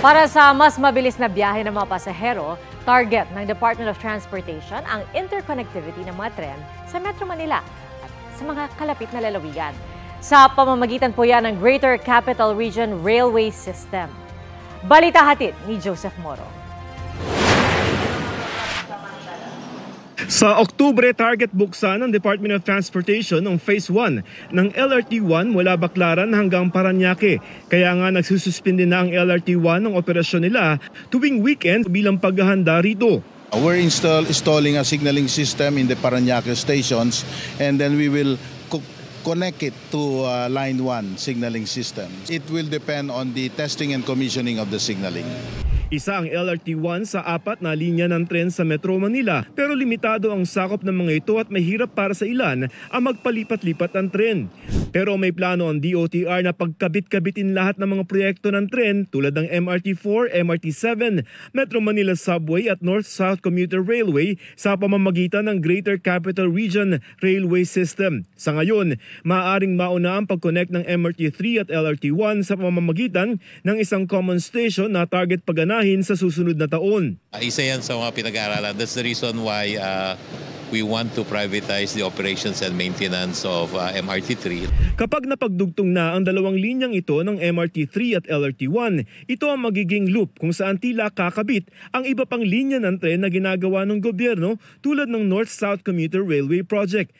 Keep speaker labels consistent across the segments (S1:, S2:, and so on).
S1: Para sa mas mabilis na biyahe ng mga pasahero, target ng Department of Transportation ang interconnectivity ng mga tren sa Metro Manila at sa mga kalapit na lalawigan. Sa pamamagitan po yan ng Greater Capital Region Railway System. Balita hatid ni Joseph Moro.
S2: Sa Oktubre, target buksan ng Department of Transportation ng Phase 1 ng LRT1 mula Baclaran hanggang Parañaque. Kaya nga nagsususpindi na ang LRT1 ng operasyon nila tuwing weekend bilang paghahanda rito.
S3: We're installing a signaling system in the Parañaque stations, and then we will connect it to Line 1 signaling system. It will depend on the testing and commissioning of the signaling.
S2: Isa ang LRT1 sa 4 na linya ng tren sa Metro Manila, pero limitado ang sakop ng mga ito at mahirap para sa ilan ang magpalipat-lipat ng tren. Pero may plano ang DOTR na pagkabit-kabitin lahat ng mga proyekto ng tren tulad ng MRT4, MRT7, Metro Manila Subway at North-South Commuter Railway sa pamamagitan ng Greater Capital Region Railway System. Sa ngayon, maaaring mauna ang pag-connect ng MRT3 at LRT1 sa pamamagitan ng isang common station na target paganahin sa susunod na taon.
S4: Isa yan sa mga pinag-aaralan. That's the reason why we want to privatize the operations and maintenance of MRT3.
S2: Kapag napagdugtong na ang dalawang linyang ito ng MRT3 at LRT1, ito ang magiging loop kung saan tila kakabit ang iba pang linya ng tren na ginagawa ng gobyerno tulad ng North-South Commuter Railway Project.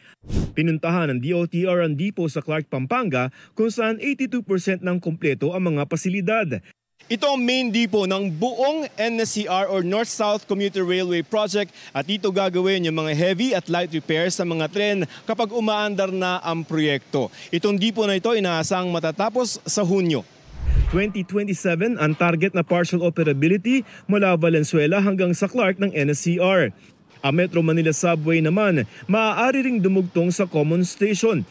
S2: Pinuntahan ng DOTR ang depot sa Clark, Pampanga kung saan 82% ng kumpleto ang mga pasilidad. Ito ang main depot ng buong NSCR or North-South Commuter Railway Project at dito gagawin yung mga heavy at light repairs sa mga tren kapag umaandar na ang proyekto. Itong depot na ito inaasang matatapos sa Hunyo. 2027 ang target na partial operability mula Valenzuela hanggang sa Clark ng NSCR. Ang Metro Manila Subway naman maaari ring dumugtong sa common station.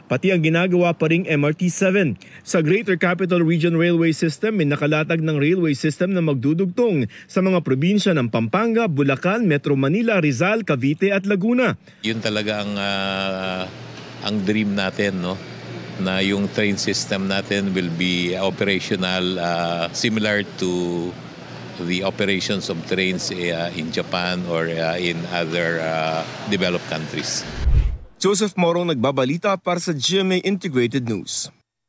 S2: Pati ang ginagawa pa ring MRT7. Sa Greater Capital Region Railway System, may nakalatag ng railway system na magdudugtong sa mga probinsya ng Pampanga, Bulacan, Metro Manila, Rizal, Cavite at Laguna.
S4: Yun talaga ang dream natin, no? Na yung train system natin will be operational similar to the operations of trains in Japan or in other developed countries.
S2: Joseph Morong nagbabalita para sa GMA Integrated News.